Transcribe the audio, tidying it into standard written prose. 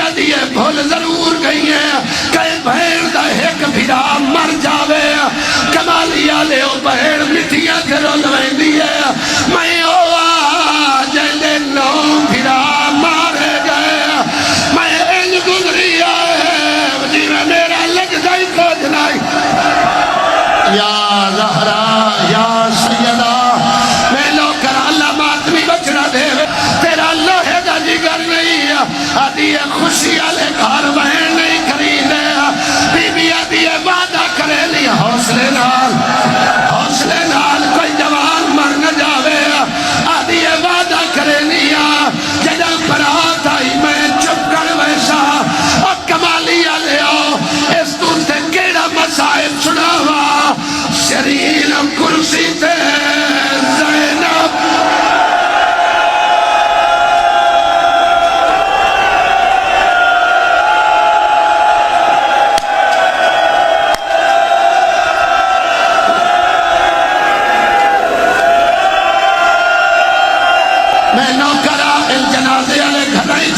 آدھی ہے بھول ضرور گئی ہے کہ بھیڑ دا ایک بھیرا مر جاوے کمالیا لے او بھیڑ مٹھیاں سے رول ویندی ہے میں او جیندے نو بھیرا مارے گئے میں انج گزری ہے جی میں میرا لگ جائی کھوج نہیں یا زہرا یا سیدہ میں نوکر اللہ ماتمی بچنا دے تیرا لوہے دا جگر نہیں آدھی خوشی آلے گھر بہن نہیں خریدے بی بی آدھی وعدہ کرے لی حوصلے نال کوئی جوان مر نہ جاوے آدھی وعدہ کرے لیا جدہ برات آئی میں چپ کر ویسا اور کمالی آلے آؤ اس تو تے کیڑا مسائل سناوا شرین کرسی تے زینب میں نوکرہ ان جنازے والے گھرائی